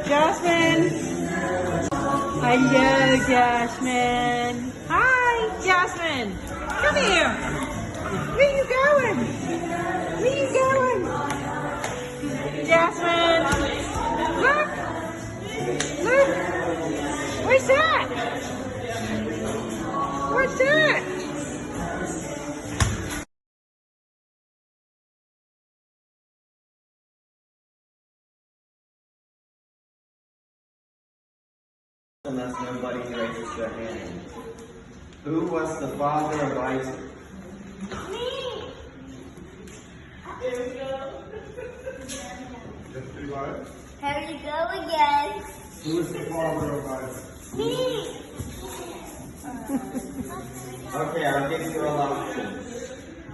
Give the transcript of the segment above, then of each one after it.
Jasmine. Hello, Jasmine. Hi, Jasmine. Come here. Where are you going? Where are you going? Jasmine. Look. Look. What's that? What's that? Unless nobody raises their hand. Who was the father of Isaac? Me! Here we go. Here we go again. Who is the father of Isaac? Me! Okay, I'll give you all options.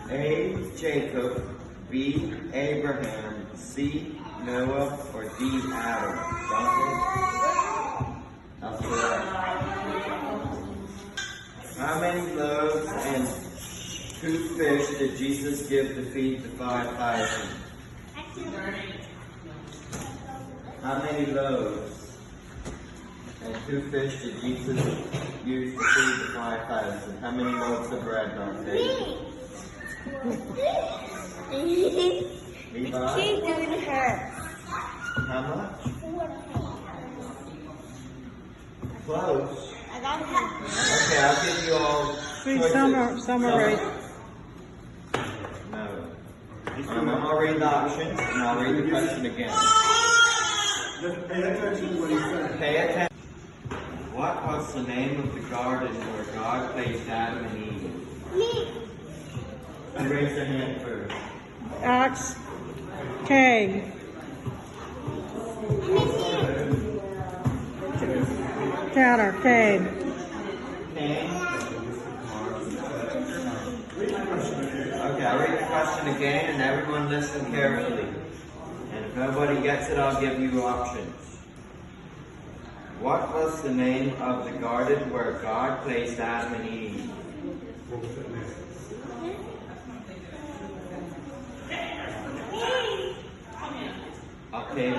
A. Jacob, B. Abraham, C. Noah, or D. Adam. That's correct. How many loaves and 2 fish did Jesus give to feed the 5,000? How many loaves and 2 fish did Jesus use to feed the 5,000? How many loaves of bread, Dante? Levi? Keep doing her. How much? Close. I got her. Okay, I'll give you all choices. Some are right. No. I'll read the options and I'll read the question again. Just pay attention to what he said. Pay attention. What was the name of the garden where God placed Adam and Eve? Me. Raise your hand first. X. K. Counter. K. Okay, I'll read the question again and everyone listen carefully. And if nobody gets it, I'll give you options. What was the name of the garden where God placed Adam and Eve? Okay,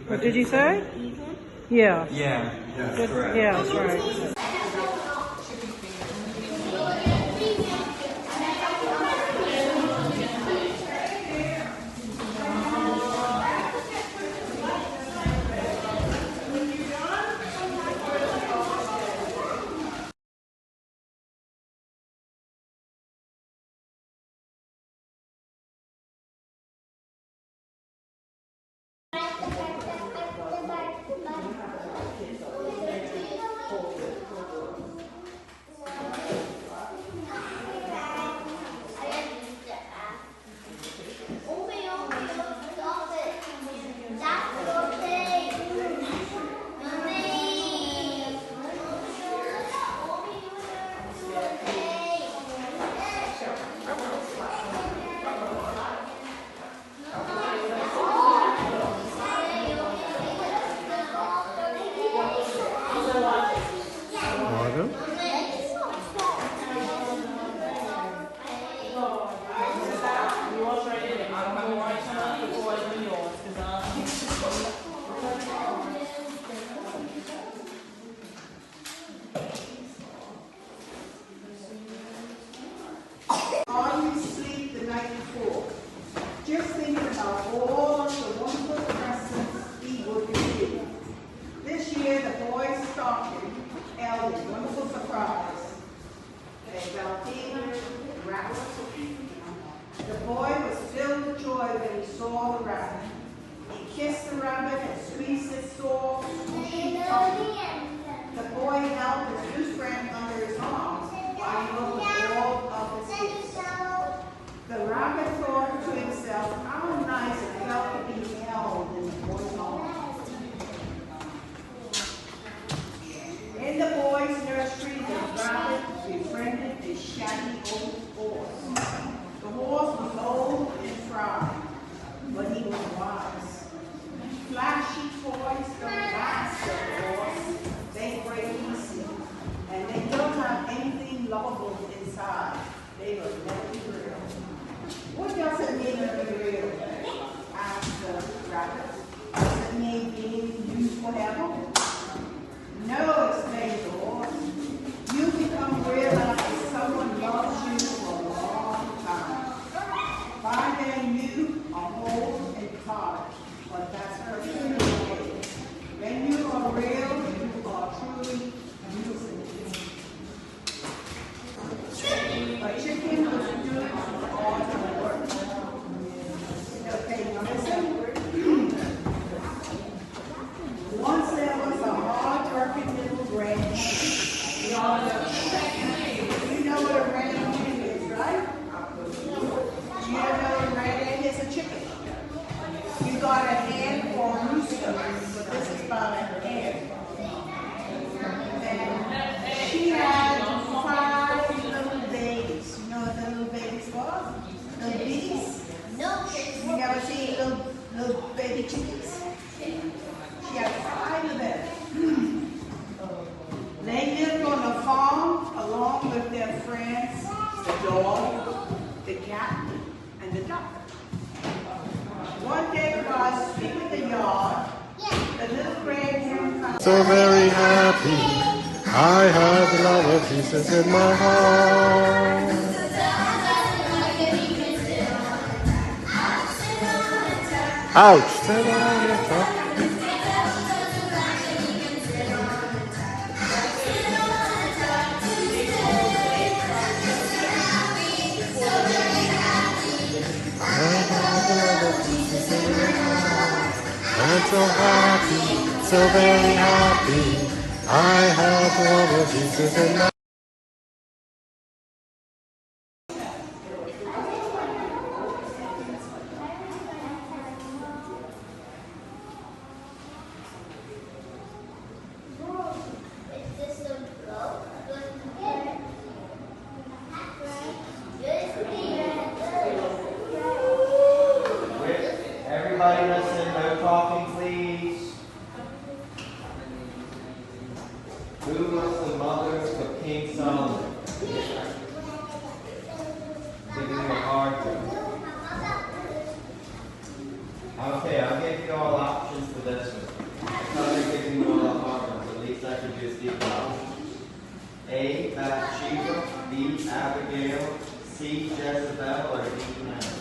What did you say? Yeah. yeah, that's correct. Yeah, that's right. stocking, elders, wonderful surprise. They felt fever, rabbit. The boy was filled with joy when he saw the rabbit. He kissed the rabbit and squeezed its soft, squishy tummy. The boy held his new friend under his arms while he opened all of his gifts. The rabbit thought to himself, how nice it felt to be held in the boy's arms. In the boy's nursery, the rabbit befriended a shaggy old horse. The horse was old and fried, but he was wise. Flashy toys don't last so horse. They break easy, and they don't have anything lovable inside. They will never be real. What does it mean to be real? Asked the rabbit. Does it mean being used forever? No, explained the horse. You become real after someone loves you for a long time. By then you are old and tired, but that's her truly way. When you are real, you are truly useful. A chicken was doing all the work. Okay, now listen. Once there was a hard-working little gray hen. You know what a gray hen is, right? You know a gray hen is a chicken. You got a hen or a rooster, but this is about a hen. And she had 5 little babies. You know what the little babies were? Little bees? No. You never see little baby chickens? She had 5 of them. They lived on a farm along with their friends, the dog, the cat, and the duck. One day while sweeping the yard, the little gray hen found So very happy, I have a lot of Jesus in my heart. Ouch! Sit on the top. I'm so happy, so very happy. I have the love of Jesus in my Everybody listen, no talking, please. Who was the mother of King Solomon? Giving you a hard time. Okay, I'll give you all options for this one. Because I'm giving you all hard ones, at least I can just give the options. A. Bathsheba, B. Abigail, C. Jezebel, or D. Hannah.